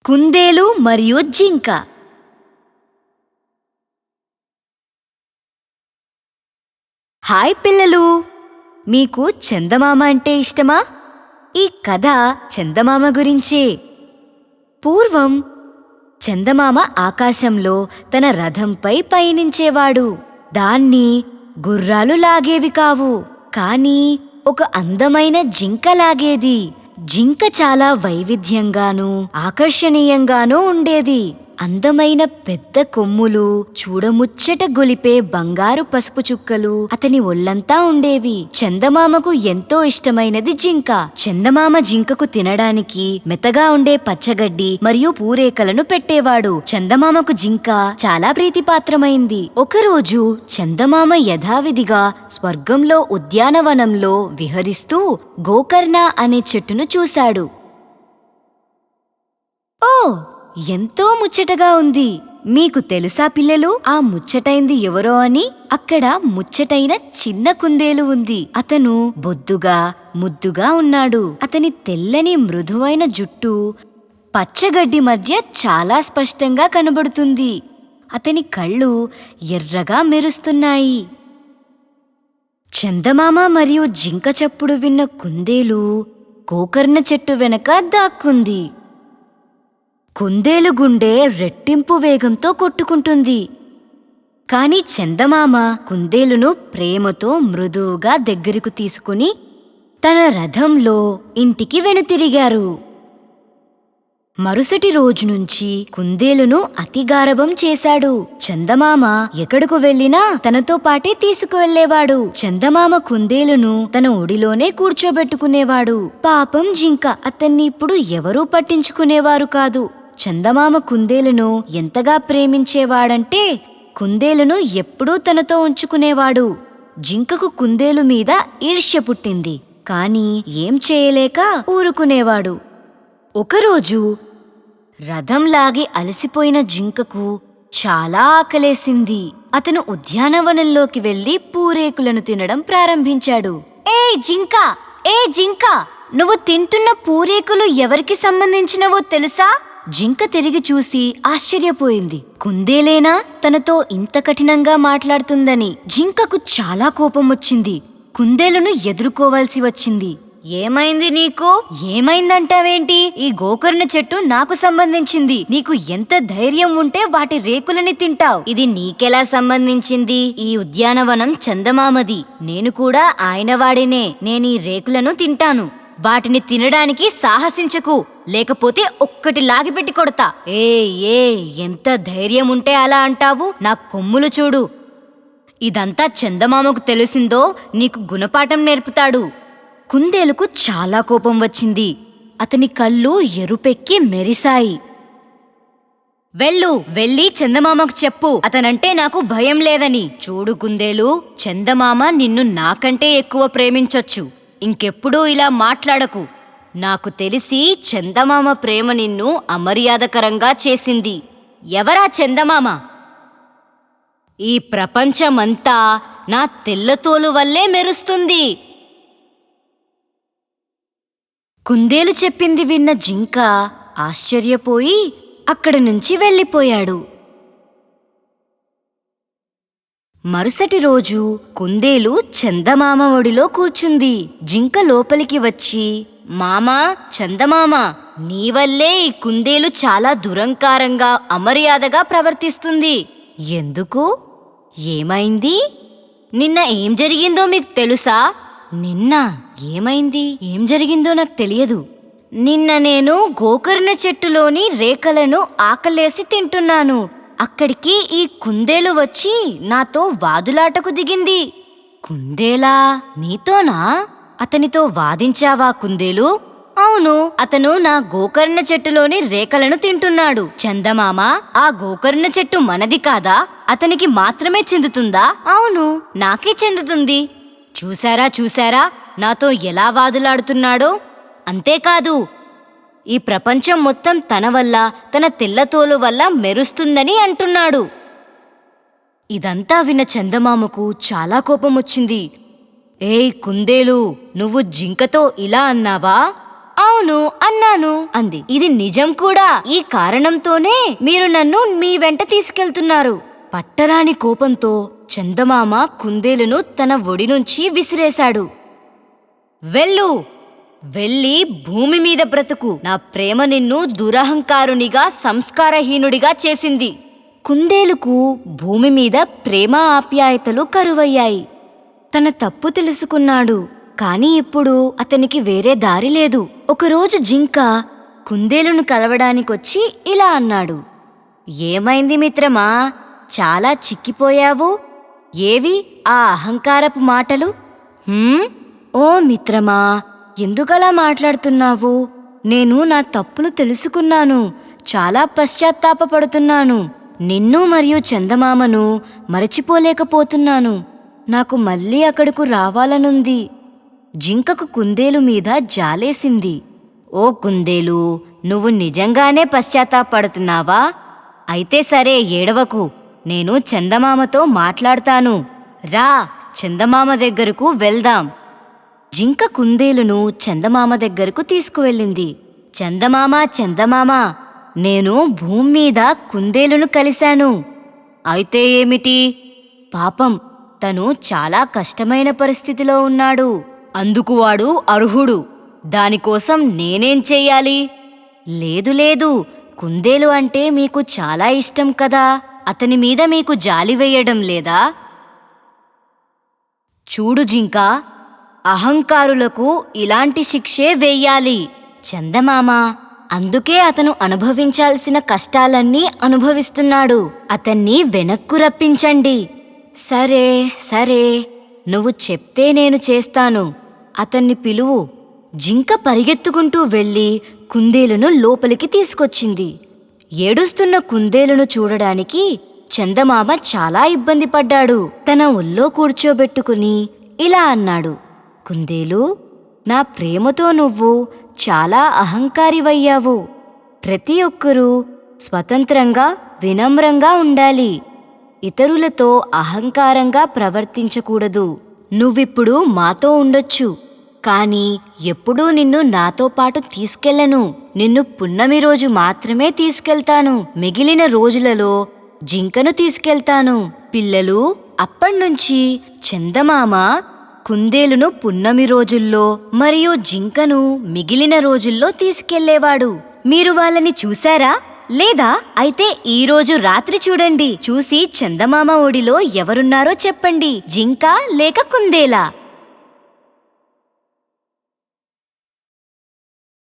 కుందేలు మరియు జింక. హాయ్ పిల్లలు, మీకు చందమామ అంటే ఇష్టమా? ఈ కథ చందమామ గురించే. పూర్వం చందమామ ఆకాశంలో తన రథంపై పయనించేవాడు. దాన్ని గుర్రాలు లాగేవి కావు, కానీ ఒక అందమైన జింక లాగేది. జింక చాలా వైవిధ్యంగానూ ఆకర్షణీయంగానూ ఉండేది. అందమైన పెద్ద కొమ్ములు, చూడముచ్చట గొలిపే బంగారు పసుపు చుక్కలు అతని ఒళ్లంతా ఉండేవి. చందమామకు ఎంతో ఇష్టమైనది జింక. చందమామ జింకకు తినడానికి మెత్తగా ఉండే పచ్చగడ్డి మరియు పూరేకలను పెట్టేవాడు. చందమామకు జింక చాలా ప్రీతిపాత్రమైంది. ఒకరోజు చందమామ యథావిధిగా స్వర్గంలో ఉద్యానవనంలో విహరిస్తూ గోకర్ణ అనే చెట్టును చూశాడు. ఓ, ఎంతో ముచ్చటగా ఉంది. మీకు తెలుసా పిల్లలు, ఆ ముచ్చటైంది ఎవరో అని? అక్కడ ముచ్చటైన చిన్న కుందేలు ఉంది. అతను బొద్దుగా ముద్దుగా ఉన్నాడు. అతని తెల్లని మృదువైన జుట్టు పచ్చగడ్డి మధ్య చాలా స్పష్టంగా కనబడుతుంది. అతని కళ్ళు ఎర్రగా మెరుస్తున్నాయి. చందమామ మరియు జింక చప్పుడు విన్న కుందేలు గోకర్ణ చెట్టు వెనక దాక్కుంది. కుందేలు గుండె రెట్టింపు వేగంతో కొట్టుకుంటుంది. కాని చందమామ కుందేలును ప్రేమతో మృదువుగా దగ్గరకు తీసుకుని తన రథంలో ఇంటికి వెనుతిరిగారు. మరుసటి రోజు నుంచి కుందేలును అతి గారాబం చేశాడు. చందమామ ఎక్కడకు వెళ్ళినా తనతో పాటే తీసుకువెళ్లేవాడు. చందమామ కుందేలును తన ఒడిలోనే కూర్చోబెట్టుకునేవాడు. పాపం జింక, అతన్ని ఇప్పుడు ఎవరూ పట్టించుకునేవారు కాదు. చందమామ కుందేలును ఎంతగా ప్రేమించేవాడంటే కుందేలును ఎప్పుడూ తనతో ఉంచుకునేవాడు. జింకకు కుందేలు మీద ఈర్ష్య పుట్టింది, కాని ఏం చేయలేక ఊరుకునేవాడు. ఒకరోజు రథంలాగి అలసిపోయిన జింకకు చాలా ఆకలేసింది. అతను ఉద్యానవనంలోకి వెళ్లి పూరేకులను తినడం ప్రారంభించాడు. ఏ జింక, నువ్వు తింటున్న పూరేకులు ఎవరికి సంబంధించినవో తెలుసా? జింక తిరిగి చూసి ఆశ్చర్యపోయింది. కుందేలేనా తనతో ఇంత కఠినంగా మాట్లాడుతుందని? జింకకు చాలా కోపం వచ్చింది. కుందేలును ఎదుర్కోవాల్సి వచ్చింది. ఏమైంది నీకు? ఏమైందంటావేంటి? ఈ గోకర్ణ చెట్టు నాకు సంబంధించింది. నీకు ఎంత ధైర్యం ఉంటే వాటి రేకులని తింటావు? ఇది నీకెలా సంబంధించింది? ఈ ఉద్యానవనం చందమామది. నేను కూడా ఆయన వాడినే. నేను ఈ రేకులను తింటాను. వాటిని తినడానికి సాహసించకు, లేకపోతే ఒక్కటి లాగిపెట్టి కొడతా. ఏ ఎంత ధైర్యం ఉంటే అలా అంటావు? నా కొమ్ములు చూడు. ఇదంతా చందమామకు తెలిసిందో నీకు గుణపాఠం నేర్పుతాడు. కుందేలుకు చాలా కోపం వచ్చింది. అతని కళ్ళు ఎరుపెక్కి మెరిశాయి. వెళ్ళి చందమామకు చెప్పు, అతనంటే నాకు భయం లేదని. చూడు కుందేలు, చందమామ నిన్ను నాకంటే ఎక్కువ ప్రేమించొచ్చు. ఇంకెప్పుడూ ఇలా మాట్లాడకు. నాకు తెలిసి చందమామ ప్రేమ నిన్ను అమర్యాదకరంగా చేసింది. ఎవరా చందమామ? ఈ ప్రపంచమంతా నా తెల్లతోలు వల్లే మెరుస్తుంది. కుందేలు చెప్పింది విన్న జింక ఆశ్చర్యపోయి అక్కడి నుంచి వెళ్ళిపోయాడు. మరుసటి రోజు కుందేలు చందమామ ఒడిలో కూర్చుంది. జింక లోపలికి వచ్చి, మామా, చందమామ, నీవల్లే ఈ కుందేలు చాలా దురంకారంగా అమర్యాదగా ప్రవర్తిస్తుంది. ఎందుకు? ఏమైంది? నిన్న ఏం జరిగిందో మీకు తెలుసా? నిన్న ఏమైంది? ఏం జరిగిందో నాకు తెలియదు. నిన్న నేను గోకర్ణ చెట్టులోని రేకలను ఆకలేసి తింటున్నాను. అక్కడికి ఈ కుందేలు వచ్చి నాతో వాదులాటకు దిగింది. కుందేలా? నీతోనా? అతనితో వాదించావా కుందేలు? అవును, అతను నా గోకర్ణ చెట్టులోని రేకలను తింటున్నాడు. చందమామ, ఆ గోకర్ణ చెట్టు మనది కాదా? అతనికి మాత్రమే చెందుతుందా? అవును, నాకే చెందుతుంది. చూశారా నాతో ఎలా వాదులాడుతున్నాడో? అంతేకాదు, ఈ ప్రపంచం మొత్తం తన వల్ల, తన తెల్లతోలు వల్ల మెరుస్తుందని అంటున్నాడు. ఇదంతా విన్న చందమామకు చాలా కోపం వచ్చింది. ఏయ్ కుందేలు, నువ్వు జింకతో ఇలా అన్నావా? అవును అన్నాను అంది. ఇది నిజం కూడా. ఈ కారణంతోనే మీరు నన్ను మీ వెంట తీసుకెళ్తున్నారు. పట్టరాని కోపంతో చందమామ కుందేలును తన ఒడి నుంచి విసిరేశాడు. వెళ్ళు, వెళ్ళి భూమి మీద బ్రతుకు. నా ప్రేమ నిన్ను దురహంకారునిగా, సంస్కారహీనుడిగా చేసింది. కుందేలుకు భూమి మీద ప్రేమ ఆప్యాయతలు కరువయ్యాయి. తన తప్పు తెలుసుకున్నాడు. కాని ఇప్పుడు అతనికి వేరే దారి లేదు. ఒకరోజు జింక కుందేలును కలవడానికొచ్చి ఇలా అన్నాడు. ఏమైంది మిత్రమా, చాలా చిక్కిపోయావు? ఏవి ఆ అహంకారపు మాటలు? ఓ మిత్రమా, ఎందుకలా మాట్లాడుతున్నావు? నేను నా తప్పులు తెలుసుకున్నాను. చాలా పశ్చాత్తాపపడుతున్నాను. నిన్ను మరియు చందమామను మరచిపోలేకపోతున్నాను. నాకు మళ్ళీ అక్కడకు రావాలనుంది. జింకకు కుందేలు మీద జాలేసింది. ఓ కుందేలు, నువ్వు నిజంగానే పశ్చాత్తాపడుతున్నావా? అయితే సరే, ఏడవకు. నేను చందమామతో మాట్లాడతాను. రా, చందమామ దగ్గరకు వెళ్దాం. జింక కుందేలును చందమామ దగ్గరకు తీసుకువెళ్ళింది. చందమామ, నేను భూమి మీద కుందేలును కలిశాను. అయితే ఏమిటి? పాపం, తను చాలా కష్టమైన పరిస్థితిలో ఉన్నాడు. అందుకు వాడు అర్హుడు. దానికోసం నేనేం చెయ్యాలి? లేదు, కుందేలు అంటే మీకు చాలా ఇష్టం కదా. అతని మీద మీకు జాలి వేయడం లేదా? చూడు జింకా, అహంకారులకు ఇలాంటి శిక్షే వేయాలి. చందమామ, అందుకే అతను అనుభవించాల్సిన కష్టాలన్నీ అనుభవిస్తున్నాడు. అతన్ని వెనక్కు రప్పించండి. సరే, నువ్వు చెప్తే నేను చేస్తాను. అతన్ని పిలువు. జింక పరిగెత్తుకుంటూ వెళ్ళి కుందేలును లోపలికి తీసుకొచ్చింది. ఏడుస్తున్న కుందేలును చూడడానికి చందమామ చాలా ఇబ్బంది పడ్డాడు. తన ఒళ్ళో కూర్చోబెట్టుకుని ఇలా అన్నాడు. కుందేలు, నా ప్రేమతో నువ్వు చాలా అహంకారివయ్యావు. ప్రతి ఒక్కరూ స్వతంత్రంగా, వినమ్రంగా ఉండాలి. ఇతరులతో అహంకారంగా ప్రవర్తించకూడదు. నువ్విప్పుడు మాతో ఉండొచ్చు, కాని ఎప్పుడూ నిన్ను నాతో పాటు తీసుకెళ్లను. నిన్ను పున్నమి రోజు మాత్రమే తీసుకెళ్తాను. మిగిలిన రోజులలో జింకను తీసుకెళ్తాను. పిల్లలు, అప్పణ్నుంచి చందమామ కుందేలును పున్నమి రోజుల్లో మరియు జింకను మిగిలిన రోజుల్లో తీసుకెళ్లేవాడు. మీరు వాళ్ళని చూశారా లేదా? అయితే ఈరోజు రాత్రి చూడండి. చూసి చందమామ ఒడిలో ఎవరున్నారో చెప్పండి, జింక లేక కుందేలా?